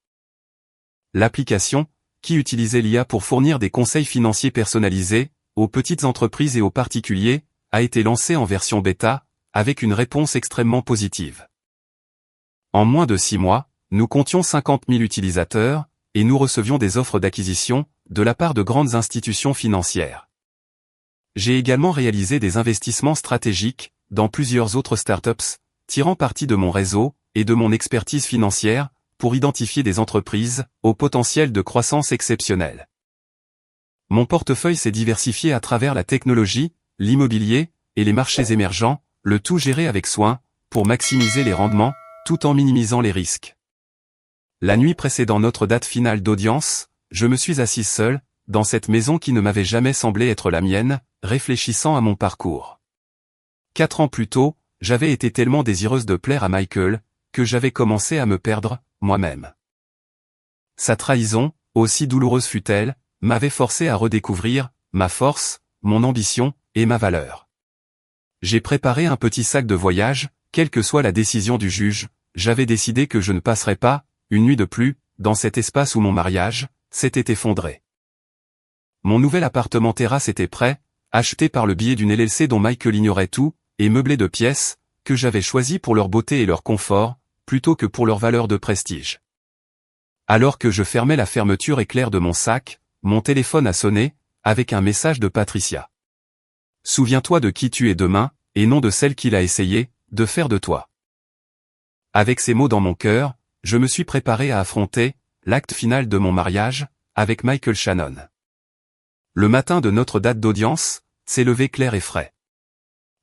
L'application, qui utilisait l'IA pour fournir des conseils financiers personnalisés aux petites entreprises et aux particuliers, a été lancée en version bêta, avec une réponse extrêmement positive. En moins de 6 mois, nous comptions 50 000 utilisateurs, et nous recevions des offres d'acquisition de la part de grandes institutions financières. J'ai également réalisé des investissements stratégiques dans plusieurs autres startups, tirant parti de mon réseau et de mon expertise financière pour identifier des entreprises au potentiel de croissance exceptionnel. Mon portefeuille s'est diversifié à travers la technologie, l'immobilier, et les marchés émergents, le tout géré avec soin, pour maximiser les rendements, tout en minimisant les risques. La nuit précédant notre date finale d'audience, je me suis assise seul, dans cette maison qui ne m'avait jamais semblé être la mienne, réfléchissant à mon parcours. 4 ans plus tôt, j'avais été tellement désireuse de plaire à Michael, que j'avais commencé à me perdre, moi-même. Sa trahison, aussi douloureuse fut-elle, m'avait forcé à redécouvrir ma force, mon ambition, et ma valeur. J'ai préparé un petit sac de voyage, quelle que soit la décision du juge, j'avais décidé que je ne passerais pas, une nuit de plus, dans cet espace où mon mariage s'était effondré. Mon nouvel appartement terrasse était prêt, acheté par le biais d'une LLC dont Michael ignorait tout, et meublé de pièces, que j'avais choisies pour leur beauté et leur confort, plutôt que pour leur valeur de prestige. Alors que je fermais la fermeture éclair de mon sac, mon téléphone a sonné, avec un message de Patricia. Souviens-toi de qui tu es demain, et non de celle qu'il a essayé de faire de toi. Avec ces mots dans mon cœur, je me suis préparé à affronter l'acte final de mon mariage avec Michael Shannon. Le matin de notre date d'audience, s'est levé clair et frais.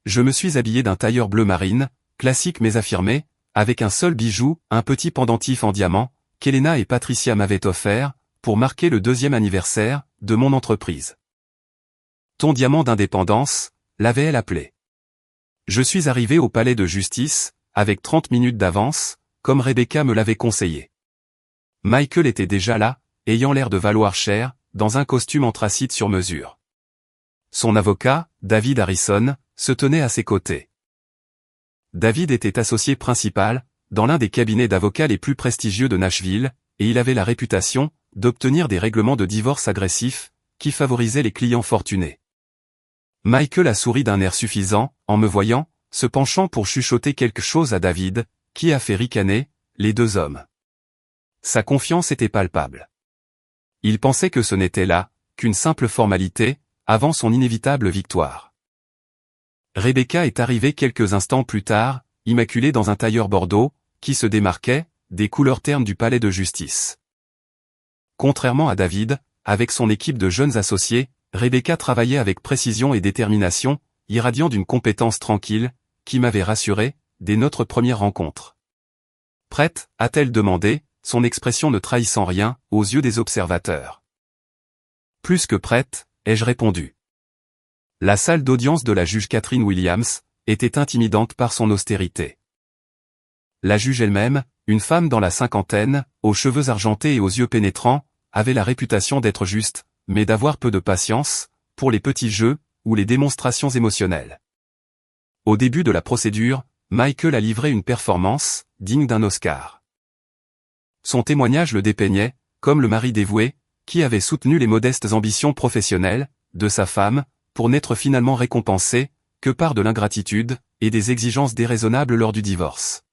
Je me suis habillé d'un tailleur bleu marine, classique mais affirmé, avec un seul bijou, un petit pendentif en diamant, qu'Elena et Patricia m'avaient offert, pour marquer le 2e anniversaire de mon entreprise. Ton diamant d'indépendance, l'avait-elle appelé. Je suis arrivé au palais de justice, avec 30 minutes d'avance, comme Rebecca me l'avait conseillé. Michael était déjà là, ayant l'air de valoir cher, dans un costume anthracite sur mesure. Son avocat, David Harrison, se tenait à ses côtés. David était associé principal, dans l'un des cabinets d'avocats les plus prestigieux de Nashville, et il avait la réputation d'obtenir des règlements de divorce agressifs, qui favorisaient les clients fortunés. Michael a souri d'un air suffisant, en me voyant, se penchant pour chuchoter quelque chose à David, qui a fait ricaner les deux hommes. Sa confiance était palpable. Il pensait que ce n'était là qu'une simple formalité, avant son inévitable victoire. Rebecca est arrivée quelques instants plus tard, immaculée dans un tailleur bordeaux, qui se démarquait des couleurs ternes du palais de justice. Contrairement à David, avec son équipe de jeunes associés, Rebecca travaillait avec précision et détermination, irradiant d'une compétence tranquille, qui m'avait rassuré, dès notre première rencontre. Prête, a-t-elle demandé, son expression ne trahissant rien, aux yeux des observateurs. Plus que prête, ai-je répondu. La salle d'audience de la juge Catherine Williams était intimidante par son austérité. La juge elle-même, une femme dans la cinquantaine, aux cheveux argentés et aux yeux pénétrants, avait la réputation d'être juste, mais d'avoir peu de patience, pour les petits jeux, ou les démonstrations émotionnelles. Au début de la procédure, Michael a livré une performance, digne d'un Oscar. Son témoignage le dépeignait, comme le mari dévoué, qui avait soutenu les modestes ambitions professionnelles de sa femme, pour n'être finalement récompensé que par de l'ingratitude et des exigences déraisonnables lors du divorce.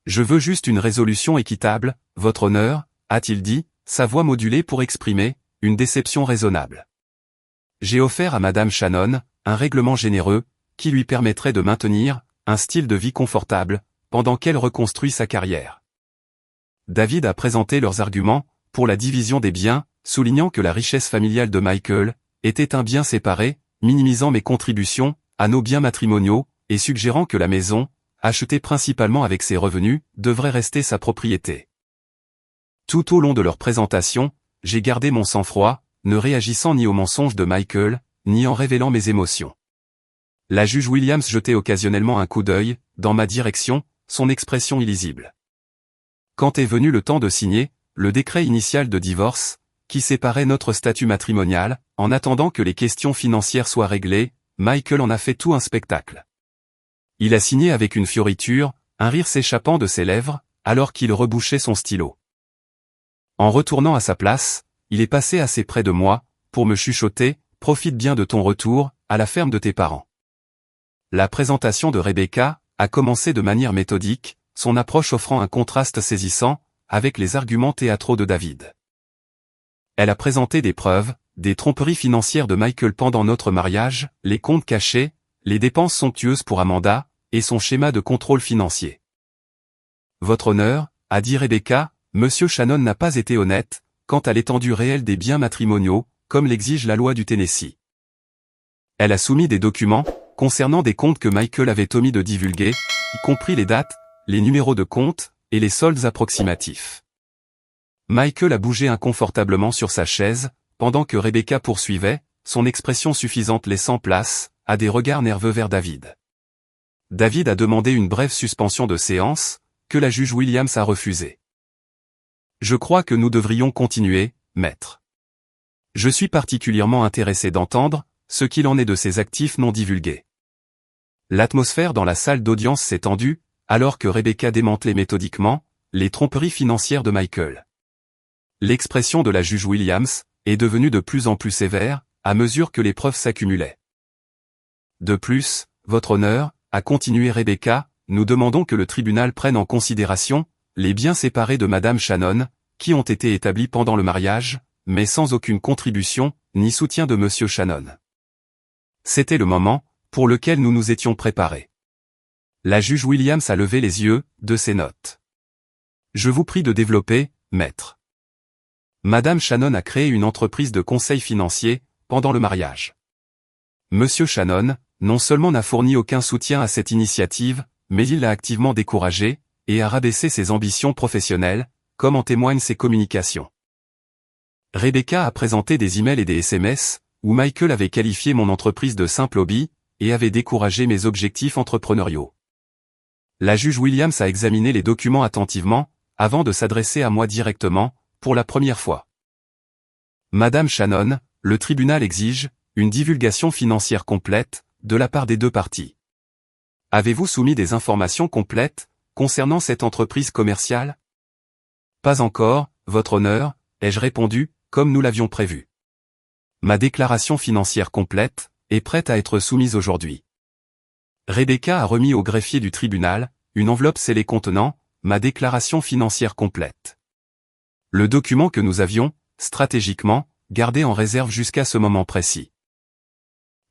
Je veux juste une résolution équitable, votre honneur, a-t-il dit, sa voix modulée pour exprimer une déception raisonnable. J'ai offert à Madame Shannon un règlement généreux qui lui permettrait de maintenir un style de vie confortable pendant qu'elle reconstruit sa carrière. David a présenté leurs arguments pour la division des biens, soulignant que la richesse familiale de Michael était un bien séparé, minimisant mes contributions à nos biens matrimoniaux et suggérant que la maison, achetée principalement avec ses revenus, devrait rester sa propriété. Tout au long de leur présentation, j'ai gardé mon sang-froid, ne réagissant ni aux mensonges de Michael, ni en révélant mes émotions. La juge Williams jetait occasionnellement un coup d'œil dans ma direction, son expression illisible. Quand est venu le temps de signer le décret initial de divorce, qui séparait notre statut matrimonial, en attendant que les questions financières soient réglées, Michael en a fait tout un spectacle. Il a signé avec une fioriture, un rire s'échappant de ses lèvres, alors qu'il rebouchait son stylo. En retournant à sa place, il est passé assez près de moi, pour me chuchoter, « Profite bien de ton retour, à la ferme de tes parents. » La présentation de Rebecca a commencé de manière méthodique, son approche offrant un contraste saisissant, avec les arguments théâtraux de David. Elle a présenté des preuves, des tromperies financières de Michael pendant notre mariage, les comptes cachés, les dépenses somptueuses pour Amanda, et son schéma de contrôle financier. Votre honneur, a dit Rebecca, Monsieur Shannon n'a pas été honnête, quant à l'étendue réelle des biens matrimoniaux, comme l'exige la loi du Tennessee. Elle a soumis des documents concernant des comptes que Michael avait omis de divulguer, y compris les dates, les numéros de compte et les soldes approximatifs. Michael a bougé inconfortablement sur sa chaise, pendant que Rebecca poursuivait, son expression suffisante laissant place à des regards nerveux vers David. David a demandé une brève suspension de séance, que la juge Williams a refusée. Je crois que nous devrions continuer, maître. Je suis particulièrement intéressé d'entendre ce qu'il en est de ces actifs non divulgués. L'atmosphère dans la salle d'audience s'est tendue, alors que Rebecca démantelait méthodiquement les tromperies financières de Michael. L'expression de la juge Williams est devenue de plus en plus sévère, à mesure que les preuves s'accumulaient. De plus, votre honneur, a continué Rebecca, nous demandons que le tribunal prenne en considération les biens séparés de Madame Shannon, qui ont été établis pendant le mariage, mais sans aucune contribution, ni soutien de Monsieur Shannon. C'était le moment, pour lequel nous nous étions préparés. La juge Williams a levé les yeux de ses notes. Je vous prie de développer, maître. Madame Shannon a créé une entreprise de conseil financier, pendant le mariage. Monsieur Shannon, non seulement n'a fourni aucun soutien à cette initiative, mais il l'a activement découragée, et a rabaissé ses ambitions professionnelles, comme en témoignent ses communications. Rebecca a présenté des emails et des SMS, où Michael avait qualifié mon entreprise de simple hobby, et avait découragé mes objectifs entrepreneuriaux. La juge Williams a examiné les documents attentivement, avant de s'adresser à moi directement, pour la première fois. Madame Shannon, le tribunal exige une divulgation financière complète, de la part des deux parties. Avez-vous soumis des informations complètes concernant cette entreprise commerciale? Pas encore, votre honneur, ai-je répondu, comme nous l'avions prévu. Ma déclaration financière complète est prête à être soumise aujourd'hui. Rebecca a remis au greffier du tribunal une enveloppe scellée contenant ma déclaration financière complète. Le document que nous avions, stratégiquement, gardé en réserve jusqu'à ce moment précis.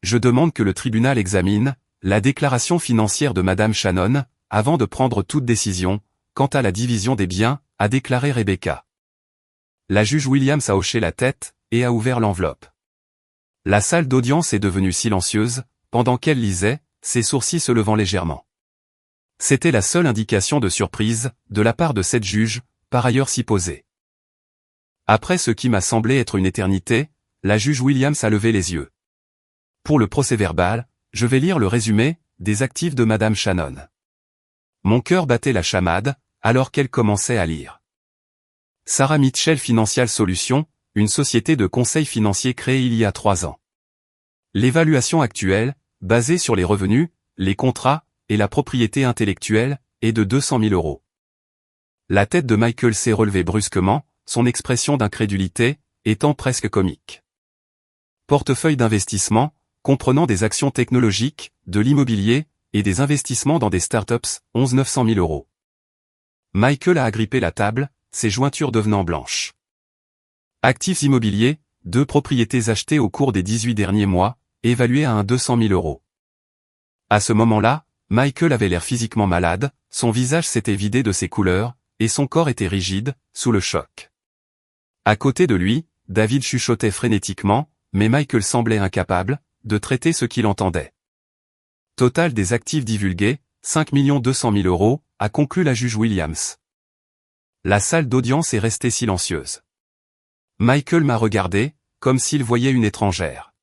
Je demande que le tribunal examine la déclaration financière de Madame Shannon avant de prendre toute décision quant à la division des biens, a déclaré Rebecca. La juge Williams a hoché la tête et a ouvert l'enveloppe. La salle d'audience est devenue silencieuse pendant qu'elle lisait, ses sourcils se levant légèrement. C'était la seule indication de surprise de la part de cette juge, par ailleurs si posée. Après ce qui m'a semblé être une éternité, la juge Williams a levé les yeux. Pour le procès-verbal, je vais lire le résumé des actifs de Madame Shannon. Mon cœur battait la chamade, alors qu'elle commençait à lire. Sarah Mitchell Financial Solutions, une société de conseil financier créée il y a 3 ans. L'évaluation actuelle, basée sur les revenus, les contrats et la propriété intellectuelle, est de 200 000 €. La tête de Michael s'est relevée brusquement, son expression d'incrédulité étant presque comique. Portefeuille d'investissement, comprenant des actions technologiques, de l'immobilier et des investissements dans des startups, 11 900 000 €. Michael a agrippé la table, ses jointures devenant blanches. Actifs immobiliers, 2 propriétés achetées au cours des 18 derniers mois, évaluées à 200 000 €. À ce moment-là, Michael avait l'air physiquement malade, son visage s'était vidé de ses couleurs, et son corps était rigide, sous le choc. À côté de lui, David chuchotait frénétiquement, mais Michael semblait incapable de traiter ce qu'il entendait. Total des actifs divulgués, 5 200 000 €, a conclu la juge Williams. La salle d'audience est restée silencieuse. Michael m'a regardé, comme s'il voyait une étrangère.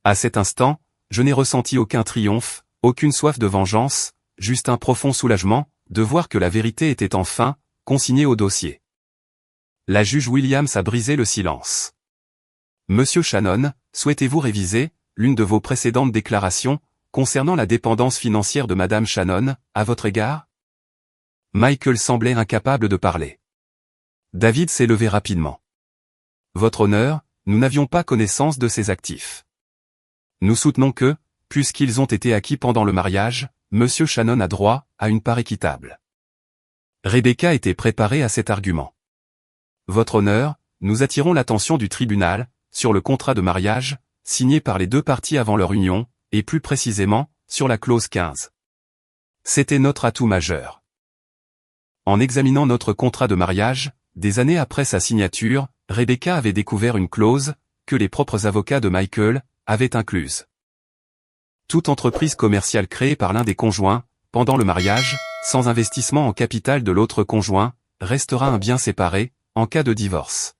À cet instant, je n'ai ressenti aucun triomphe, aucune soif de vengeance, juste un profond soulagement, de voir que la vérité était enfin consignée au dossier. La juge Williams a brisé le silence. Monsieur Shannon, souhaitez-vous réviser l'une de vos précédentes déclarations concernant la dépendance financière de Madame Shannon, à votre égard? Michael semblait incapable de parler. David s'est levé rapidement. Votre honneur, nous n'avions pas connaissance de ces actifs. Nous soutenons que, puisqu'ils ont été acquis pendant le mariage, Monsieur Shannon a droit à une part équitable. Rebecca était préparée à cet argument. Votre honneur, nous attirons l'attention du tribunal sur le contrat de mariage, signé par les deux parties avant leur union, et plus précisément, sur la clause 15. C'était notre atout majeur. En examinant notre contrat de mariage, des années après sa signature, Rebecca avait découvert une clause que les propres avocats de Michael avaient incluses. Toute entreprise commerciale créée par l'un des conjoints, pendant le mariage, sans investissement en capital de l'autre conjoint, restera un bien séparé, en cas de divorce.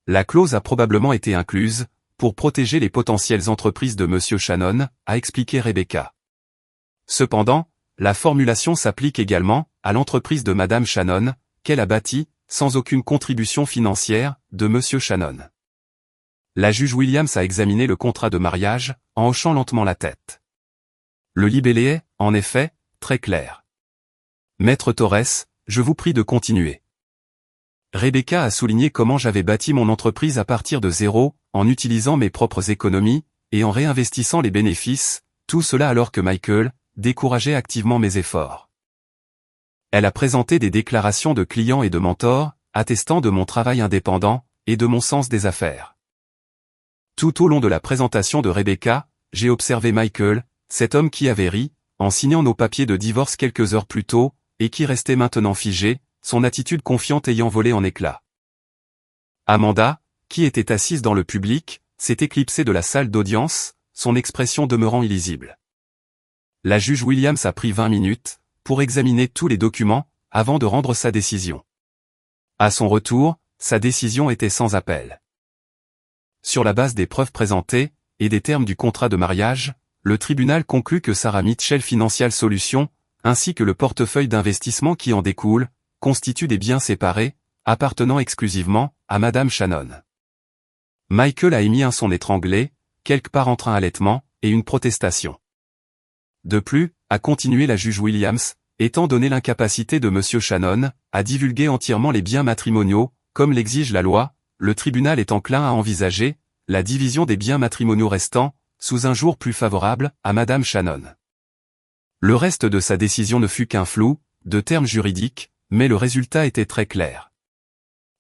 La clause a probablement été incluse, pour protéger les potentielles entreprises de Monsieur Shannon, a expliqué Rebecca. Cependant, la formulation s'applique également à l'entreprise de Madame Shannon, qu'elle a bâtie, sans aucune contribution financière, de Monsieur Shannon. La juge Williams a examiné le contrat de mariage, en hochant lentement la tête. Le libellé est, en effet, très clair. Maître Torres, je vous prie de continuer. Rebecca a souligné comment j'avais bâti mon entreprise à partir de zéro, en utilisant mes propres économies, et en réinvestissant les bénéfices, tout cela alors que Michael décourageait activement mes efforts. Elle a présenté des déclarations de clients et de mentors, attestant de mon travail indépendant, et de mon sens des affaires. Tout au long de la présentation de Rebecca, j'ai observé Michael, cet homme qui avait ri, en signant nos papiers de divorce quelques heures plus tôt, et qui restait maintenant figé, son attitude confiante ayant volé en éclats. Amanda, qui était assise dans le public, s'est éclipsée de la salle d'audience, son expression demeurant illisible. La juge Williams a pris 20 minutes, pour examiner tous les documents, avant de rendre sa décision. À son retour, sa décision était sans appel. Sur la base des preuves présentées, et des termes du contrat de mariage, le tribunal conclut que Sarah Mitchell Financial Solutions, ainsi que le portefeuille d'investissement qui en découle, constituent des biens séparés, appartenant exclusivement à Madame Shannon. Michael a émis un son étranglé, quelques parentrins allaitement, et une protestation. De plus, a continué la juge Williams, étant donné l'incapacité de Monsieur Shannon, à divulguer entièrement les biens matrimoniaux, comme l'exige la loi, le tribunal est enclin à envisager la division des biens matrimoniaux restants, sous un jour plus favorable à Madame Shannon. Le reste de sa décision ne fut qu'un flou, de termes juridiques, mais le résultat était très clair.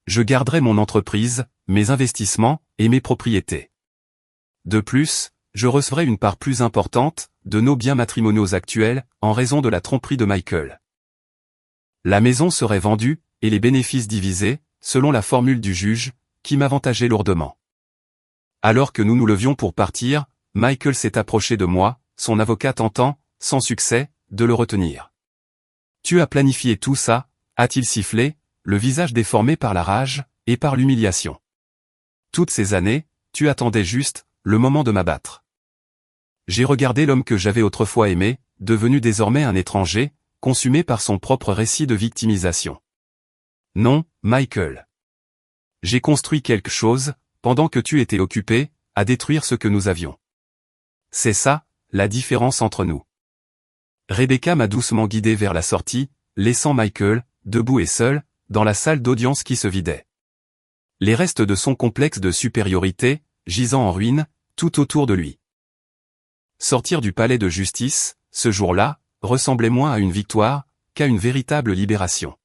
Je garderai mon entreprise, mes investissements, et mes propriétés. De plus, je recevrai une part plus importante, de nos biens matrimoniaux actuels, en raison de la tromperie de Michael. La maison serait vendue, et les bénéfices divisés, selon la formule du juge, qui m'avantageait lourdement. Alors que nous nous levions pour partir, Michael s'est approché de moi, son avocat tentant, sans succès, de le retenir. « Tu as planifié tout ça ?» a-t-il sifflé, le visage déformé par la rage, et par l'humiliation. « Toutes ces années, tu attendais juste, le moment de m'abattre. » J'ai regardé l'homme que j'avais autrefois aimé, devenu désormais un étranger, consumé par son propre récit de victimisation. « Non, Michael. J'ai construit quelque chose, pendant que tu étais occupé, à détruire ce que nous avions. C'est ça, la différence entre nous. » Rebecca m'a doucement guidé vers la sortie, laissant Michael, debout et seul, dans la salle d'audience qui se vidait. Les restes de son complexe de supériorité, gisant en ruine, tout autour de lui. Sortir du palais de justice, ce jour-là, ressemblait moins à une victoire, qu'à une véritable libération.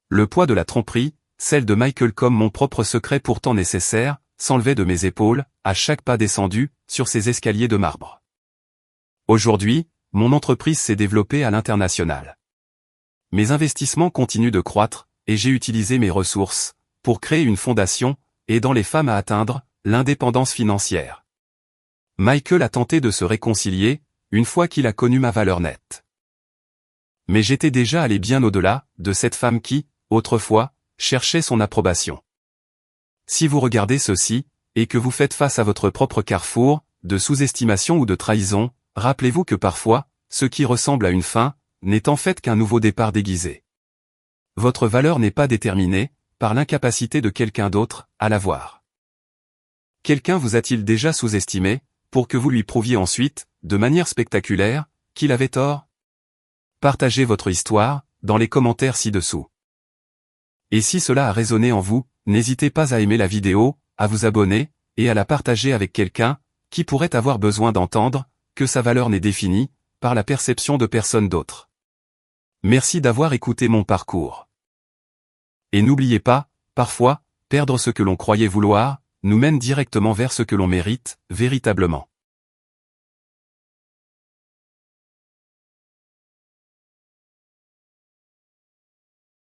Le poids de la tromperie, celle de Michael comme mon propre secret pourtant nécessaire, s'enlevait de mes épaules, à chaque pas descendu, sur ces escaliers de marbre. Aujourd'hui, mon entreprise s'est développée à l'international. Mes investissements continuent de croître, et j'ai utilisé mes ressources, pour créer une fondation, aidant les femmes à atteindre l'indépendance financière. Michael a tenté de se réconcilier, une fois qu'il a connu ma valeur nette. Mais j'étais déjà allé bien au-delà de cette femme qui, autrefois, cherchait son approbation. Si vous regardez ceci, et que vous faites face à votre propre carrefour, de sous-estimation ou de trahison, rappelez-vous que parfois, ce qui ressemble à une fin, n'est en fait qu'un nouveau départ déguisé. Votre valeur n'est pas déterminée, par l'incapacité de quelqu'un d'autre, à la voir. Quelqu'un vous a-t-il déjà sous-estimé, pour que vous lui prouviez ensuite, de manière spectaculaire, qu'il avait tort? Partagez votre histoire, dans les commentaires ci-dessous. Et si cela a résonné en vous, n'hésitez pas à aimer la vidéo, à vous abonner, et à la partager avec quelqu'un, qui pourrait avoir besoin d'entendre, que sa valeur n'est définie, par la perception de personne d'autre. Merci d'avoir écouté mon parcours. Et n'oubliez pas, parfois, perdre ce que l'on croyait vouloir, nous mène directement vers ce que l'on mérite, véritablement.